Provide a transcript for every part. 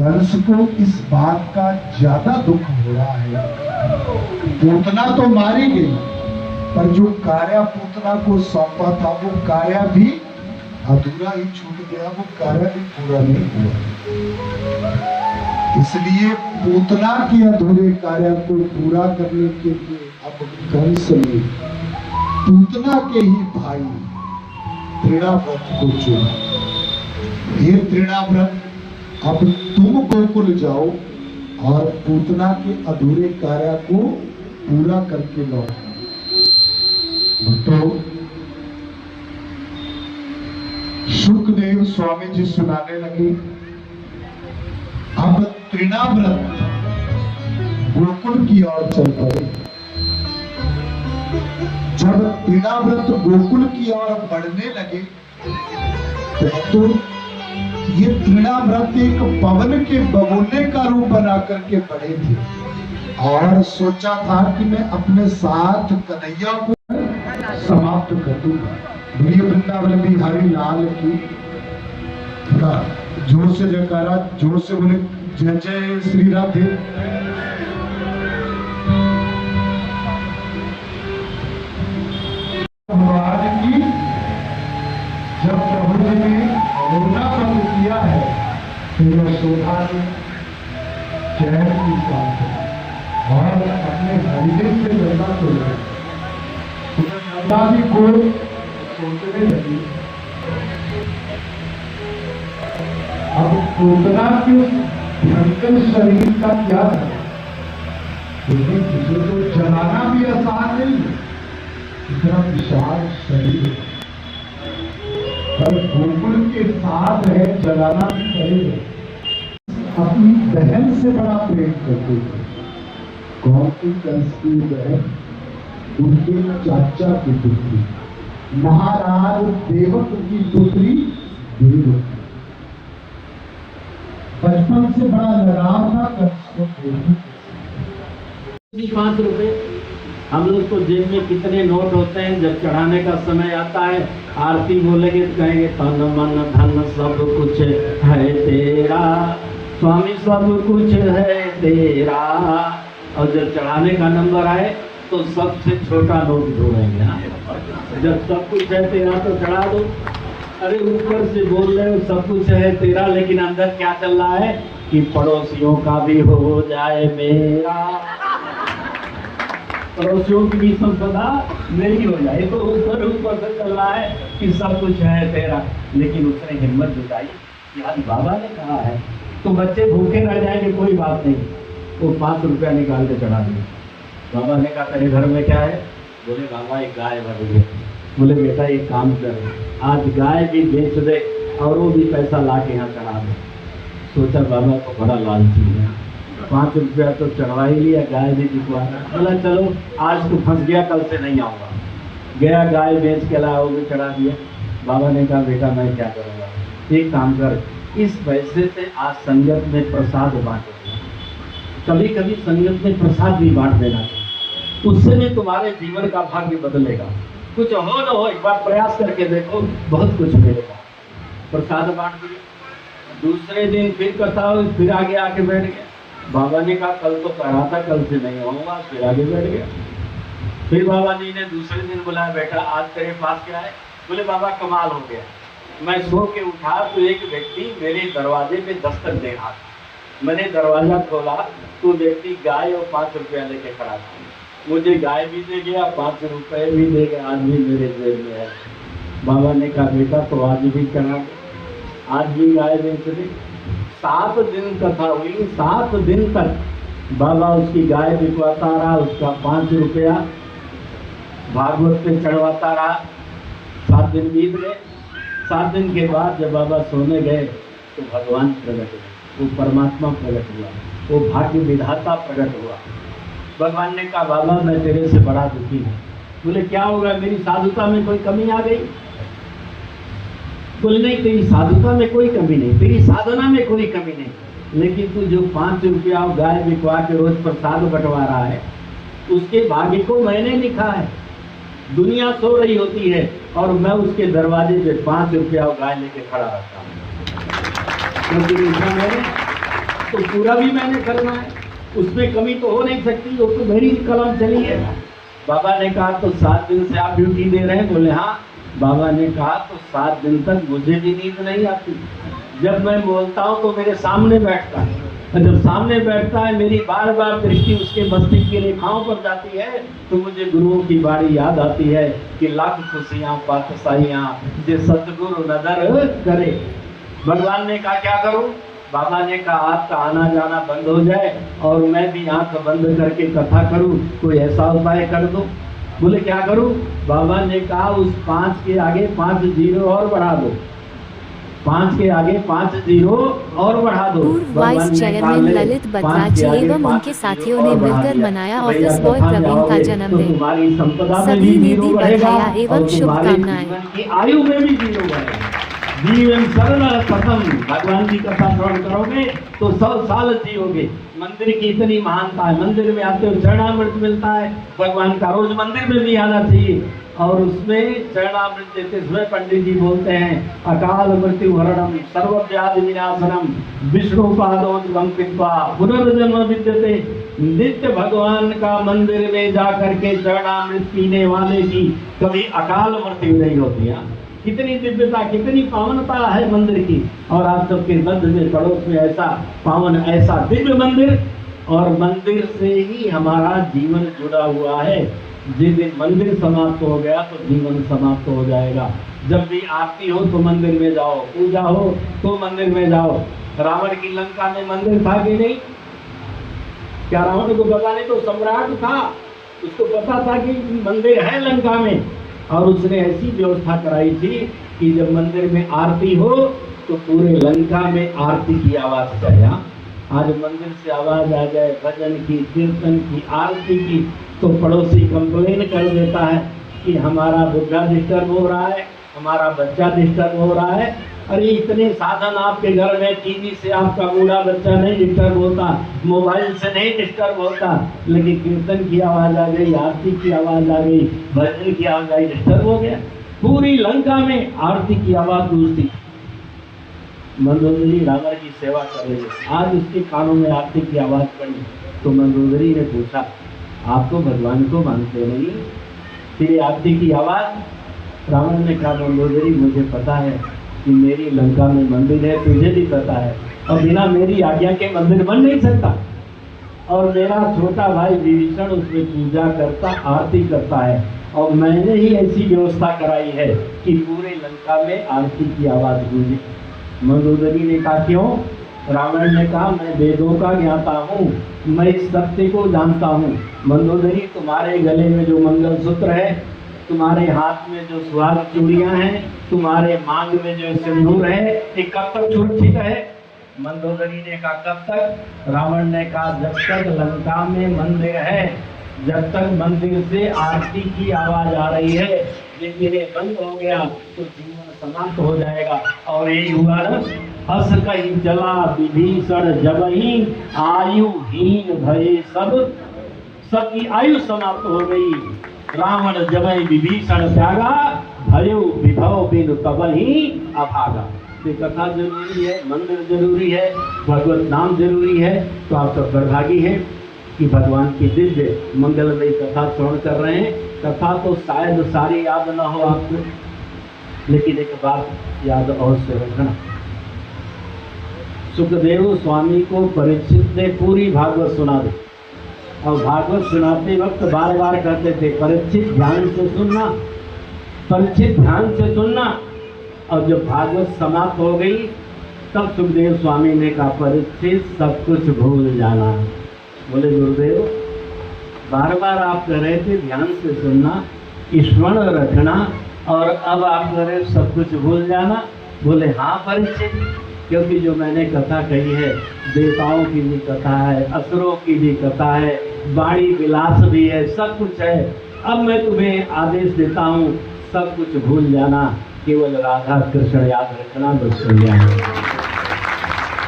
कंस को इस बात का ज्यादा दुख हो रहा है। पूतना तो मारी गई, पर जो कार्य पूतना को सौंपा था वो कार्य भी अधूरा ही छूट गया, वो कार्य भी पूरा नहीं हुआ। इसलिए पूतना के अधूरे कार्य को पूरा करने के लिए अब कंस ने पूतना के ही भाई तृणाव्रत को चुना। हे तृणाव्रत, अब तुम गोकुल जाओ और पूतना के अधूरे कार्य को पूरा करके लौटो। तो शुकदेव स्वामी जी सुनाने लगे। अब तृणाव्रत गोकुल की ओर चल पड़े। जब तृणाव्रत गोकुल की ओर बढ़ने लगे तो ये तृणाव्रत एक पवन के बगुले का रूप बना करके बढ़े थे और सोचा था कि मैं अपने साथ कन्हैया को समाप्त कर दूंगा। प्रिय वृंदावन बिहारी लाल की थोड़ा जोर से जयकारा, जोर से बोले जय जय श्री राधे। महाराज की जब प्रभु जी ने अवरुणा बंद किया है तो यशोदा ने चैन की सांस और अपने हृदय से गंगा को गंगा जी को सोचने लगी। अब पूतना के भयंकर शरीर का क्या है, क्योंकि किसी को जलाना भी आसान नहीं है, इतना विशाल शरीर है। पर गोकुल के साथ है, जलाना भी पड़ेगा। अपनी बहन से बड़ा प्रेम करते थे। कौन की? कंस की बहन, उनके चाचा की पुत्री महाराज देवक की पुत्री देवकी। बचपन से बड़ा लगाव था कंस को देवकी। 5 रुपए हम लोग को जेब में कितने नोट होते हैं, जब चढ़ाने का समय आता है आरती बोलेंगे तो कहेंगे तन मन धन सब कुछ है तेरा स्वामी, सब कुछ है तेरा। और जब चढ़ाने का नंबर आए तो सबसे छोटा नोट ढूंढेंगे। जब सब कुछ है तेरा तो चढ़ा दो। अरे ऊपर से बोल रहे हो सब कुछ है तेरा, लेकिन अंदर क्या चल रहा है कि पड़ोसियों का भी हो जाए मेरा, पड़ोसियों की भी संपदा मेरी हो जाए। तो ऊपर ऊपर से चल रहा है कि सब कुछ है तेरा, लेकिन उसने हिम्मत जुटाई कि आज बाबा ने कहा है तो बच्चे भूखे रह जाएंगे कोई बात नहीं। वो 5 रुपया निकाल के चढ़ा दिए। बाबा ने कहा तेरे घर में क्या है? बोले बाबा एक गाय मर गई। बोले बेटा एक काम कर, आज गाय भी बेच दे और वो भी पैसा ला के यहाँ चढ़ा दे। सोचा बाबा को बड़ा लालची है, 5 रुपया तो चढ़वा ही लिया, गाय भी बिकवा। बोला चलो आज तो फंस गया, कल से नहीं आऊँगा। गया गाय बेच के लाया, वो भी चढ़ा दिया। बाबा ने कहा बेटा मैं क्या करूँगा, एक काम कर, इस पैसे से आज संगत में प्रसाद बांटो। कभी कभी संगत में प्रसाद भी बांट देना, उससे भी तुम्हारे जीवन का भाग्य बदलेगा। कुछ हो न हो एक बार प्रयास करके देखो, बहुत कुछ मिलेगा। प्रसाद बांट दिया। दूसरे दिन फिर कथा हुई, फिर आगे आके बैठ गया। बाबा ने कहा कल तो कह रहा था कल से नहीं आऊंगा, फिर आगे बैठ गया। फिर बाबा जी ने दूसरे दिन बुलाया, बेटा आज तेरे पास क्या है? बोले बाबा कमाल हो गया, मैं सो के उठा तो एक व्यक्ति मेरे दरवाजे पे दस्तक दे रहा था। मैंने दरवाजा खोला तो व्यक्ति गाय और 5 रुपया लेके खड़ा था। मुझे गाय भी दे गया, 5 रुपये भी दे गया, आज भी मेरे जेब में है। बाबा ने कहा बेटा तो आज भी करा दे, आज भी गाय बेच दे। 7 दिन कथा हुई, 7 दिन तक बाबा उसकी गाय बिकवाता रहा, उसका 5 रुपया भागवत पे चढ़वाता रहा। 7 दिन बीत गए। 7 दिन के बाद जब बाबा सोने गए तो भगवान प्रकट हुए, वो परमात्मा प्रकट हुआ, वो भाग्य विधाता प्रकट हुआ। भगवान ने कहा बाबा मैं तेरे से बड़ा दुखी हूँ। बोले क्या होगा, मेरी साधुता में कोई कमी आ गई? बोले नहीं, तेरी साधुता में कोई कमी नहीं, तेरी साधना में कोई कमी नहीं, लेकिन तू जो 5 रुपया गाय बिकवा के रोज प्रसाद बंटवा रहा है, उसके भाग्य को मैंने लिखा है। दुनिया सो रही होती है और मैं उसके दरवाजे पे 5 रुपया गाय लेके खड़ा रहता हूँ, क्योंकि लिखा मैंने तो पूरा भी मैंने करना है, उसमें कमी तो हो नहीं सकती, वो तो मेरी कलम चली है। बाबा ने कहा तो 7 दिन से आप ड्यूटी दे रहे हैं? बोले हाँ। बाबा ने कहा तो 7 दिन तक मुझे भी नींद नहीं आती। जब मैं बोलता हूँ तो मेरे सामने बैठता है, और जब सामने बैठता है मेरी बार बार दृष्टि उसके मस्तिष्क की रेखाओं पर जाती है, तो मुझे गुरुओं की बाणी याद आती है कि लाख खुशियाँ पातशाहियाँ जे सतगुरु नदर करे। भगवान ने कहा क्या करूं? बाबा ने कहा आपका आना जाना बंद हो जाए और मैं भी आंख बंद करके कथा करूं, कोई ऐसा उपाय कर दो। बोले क्या करूं? बाबा ने कहा उस 5 के आगे 5 जीरो और बढ़ा दो, 5 के आगे 5 जीरो और बढ़ा दो। पूर्व वाइस चेयरमैन ललित बत्राजी एवं उनके साथियों ने मिलकर मनाया ऑफिस बॉय प्रवीण का जन्मदिन। तुम्हारी संपदा में सभी भी निधि जीरो बढ़ेगा बधाया एवं और तुम्हारे शुभकामनाएं। जीवन की आयु में भी जीरो बढ़ेगा। जीवन सरल खत्म। भगवान की कथा श्रवण करोगे तो 100 साल जियोगे। मंदिर की इतनी महानता है, मंदिर में आते हो चरणामृत मिलता है भगवान का, रोज मंदिर में भी आना चाहिए। और उसमें चरणामृत देते इसमें पंडित जी बोलते हैं अकाल मृत्यु हरणम सर्वव्याधि विनाशनम विष्णुपादोद्गम कृत्वा पुनर्जन्म विद्यते। नित्य भगवान का मंदिर में जा करके चरणामृत पीने वाले की कभी अकाल मृत्यु नहीं होती है। कितनी दिव्यता, कितनी पावनता है मंदिर की। और आप सबके मध्य में पड़ोस में ऐसा पावन, ऐसा दिव्य मंदिर, और मंदिर से ही हमारा जीवन जुड़ा हुआ है। जिस दिन मंदिर समाप्त हो गया तो जीवन समाप्त हो जाएगा। जब भी आरती हो तो मंदिर में जाओ, पूजा हो तो मंदिर में जाओ। रावण की लंका में मंदिर था कि नहीं? क्या रावण को पता नहीं? तो सम्राट था, उसको पता था कि मंदिर है लंका में, और उसने ऐसी व्यवस्था कराई थी कि जब मंदिर में आरती हो तो पूरे लंका में आरती की आवाज जाए। आज मंदिर से आवाज आ जाए भजन की, कीर्तन की, आरती की, तो पड़ोसी कंप्लेन कर देता है कि हमारा बुढ़ा डिस्टर्ब हो रहा है, हमारा बच्चा डिस्टर्ब हो रहा है। अरे इतने साधन आपके घर में, टीवी से आपका बूढ़ा बच्चा नहीं डिस्टर्ब होता, मोबाइल से नहीं डिस्टर्ब होता, लेकिन कीर्तन की आवाज आ गई, आरती की आवाज आ गई, भजन की आवाज आई, डिस्टर्ब हो गया। पूरी लंका में आरती की आवाज गूंजती। मंदोदरी रावण की सेवा कर रही है, आज उसके कानों में आरती की आवाज पड़ी तो मंदोदरी ने पूछा आप तो भगवान को मानते नहीं, फिर आरती की आवाज? रावण ने कहा मंदोदरी मुझे पता है कि मेरी लंका में मंदिर है, तुझे भी पता है, और बिना मेरी आज्ञा के मंदिर बन नहीं सकता। और मेरा छोटा भाई विभीषण उसमें पूजा करता, आरती करता है, और मैंने ही ऐसी व्यवस्था कराई है कि पूरे लंका में आरती की आवाज गूंजे। मंदोदरी ने कहा क्यों? रावण ने कहा मैं वेदों का ज्ञाता हूँ, मैं इस सत्य को जानता हूँ। मंदोदरी तुम्हारे गले में जो मंगलसूत्र है, तुम्हारे हाथ में जो सुहाग चूड़ियां हैं, तुम्हारे मांग में जो सिंदूर है, ये कब तक सुरक्षित है? मंदोदरी ने कहा कब तक? रावण ने कहा जब तक लंका में मंदिर है, जब तक मंदिर से आरती की आवाज आ रही है, लेकिन ये बंद हो गया तो जीवन समाप्त हो जाएगा। और यही हुआ ना, हस कही जला विभीषण जबहि आयुहीन भये सब, सबकी आयु समाप्त हो गई। रावण जबहि विभीषण त्यागा, भयो विभव बिनु तबहि अभागा। ये कथा जरूरी है, मंदिर जरूरी है, भगवत नाम जरूरी है। तो आप सब बड़भागी हैं कि भगवान की दिव्य मंगलमयी कथा श्रवण कर रहे हैं। कथा तो शायद सारी याद ना हो आपको, लेकिन एक बात याद अवश्य रखना। सुखदेव स्वामी को परीक्षित ने पूरी भागवत सुना दी, और भागवत सुनाते वक्त बार बार कहते थे परीक्षित ध्यान से सुनना, परीक्षित ध्यान से सुनना। और जब भागवत समाप्त हो गई तब सुखदेव स्वामी ने कहा परीक्षित सब कुछ भूल जाना। बोले गुरुदेव बार बार आप कह रहे थे ध्यान से सुनना, स्मरण रखना, और अब आप कह रहे सब कुछ भूल जाना। बोले हाँ परीक्षित, क्योंकि जो मैंने कथा कही है देवताओं की भी कथा है, असुरों की भी कथा है, वाणी विलास भी है, सब कुछ है। अब मैं तुम्हें आदेश देता हूँ सब कुछ भूल जाना, केवल राधा कृष्ण याद रखना, बस कल्याण।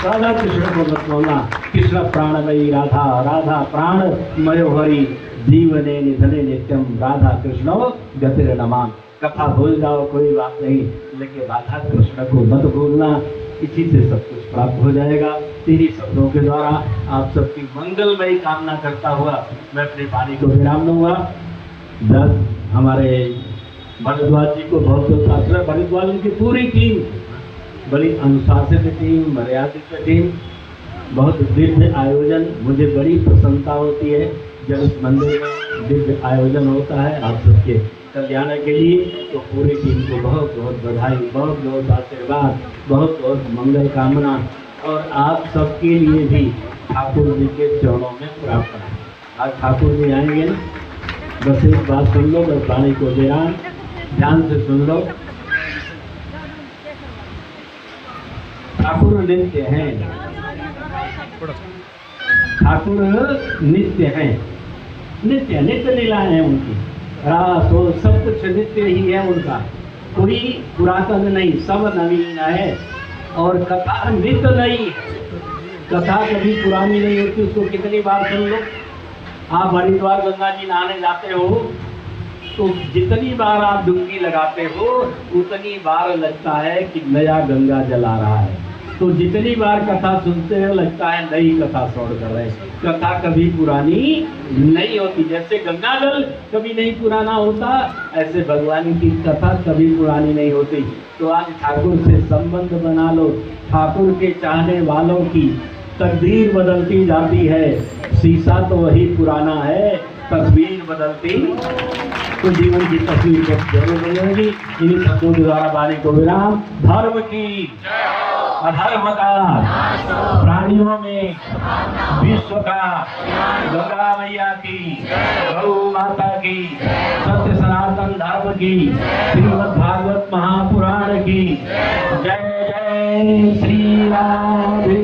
राधा कृष्ण को मत बोलना, कृष्ण प्राणमयी राधा, राधा प्राणमयो हरि, जीवने निधने नित्यम राधा कृष्ण गतिर नमाम। कथा भूल जाओ कोई बात नहीं, लेकिन राधा कृष्ण को मत भूलना, इसी से सब कुछ प्राप्त हो जाएगा। इन्हीं शब्दों के द्वारा आप सबकी मंगलमयी कामना करता हुआ मैं अपने वाणी को विराम दूंगा। हमारे भारद्वाज जी को बहुत बहुत आश्रय, भारद्वाज उनकी पूरी टीम, बड़ी अनुशासित टीम, मर्यादित टीम, बहुत दिव्य आयोजन। मुझे बड़ी प्रसन्नता होती है जब इस मंदिर में दिव्य आयोजन होता है आप सबके कल्याण के लिए। तो पूरी टीम को बहुत बहुत बधाई, बहुत बहुत आशीर्वाद, बहुत बहुत मंगल कामना, और आप सबके लिए भी ठाकुर जी के चरणों में प्रार्थना। आज ठाकुर जी आएंगे ना, बस एक बात सुन लो, बस वाणी को ध्यान से सुन लो। ठाकुर नित्य हैं, ठाकुर नित्य हैं, नित्य नित्य लीलाएं हैं उनकी, रास हो सब कुछ नित्य ही है उनका, कोई पुरातन नहीं, सब नवीन है। और कथा नित्य नहीं है, कथा कभी पुरानी नहीं होती, उसको कितनी बार सुन लो। आप हरिद्वार गंगा जी नहाने जाते हो तो जितनी बार आप डुबकी लगाते हो उतनी बार लगता है कि नया गंगा जल आ रहा है। तो जितनी बार कथा सुनते हो लगता है नई कथा सुन कर रहे। कथा कभी पुरानी नहीं होती, जैसे गंगा जल कभी नहीं पुराना होता, ऐसे भगवान की कथा कभी पुरानी नहीं होती। तो आज ठाकुर से संबंध बना लो। ठाकुर के चाहने वालों की तकदीर बदलती जाती है, शीशा तो वही पुराना है, तस्वीर बदलती तो जीवन की तस्वीर जरूर बदलेगी। इन्हीं शब्दों के द्वारा वाणी को विराम। धर्म की, अधर्म का, प्राणियों में विश्व का, गंगा मैया की, गौ माता की, सत्य सनातन धर्म की, श्रीमद् भागवत महापुराण की जय जय श्री राम।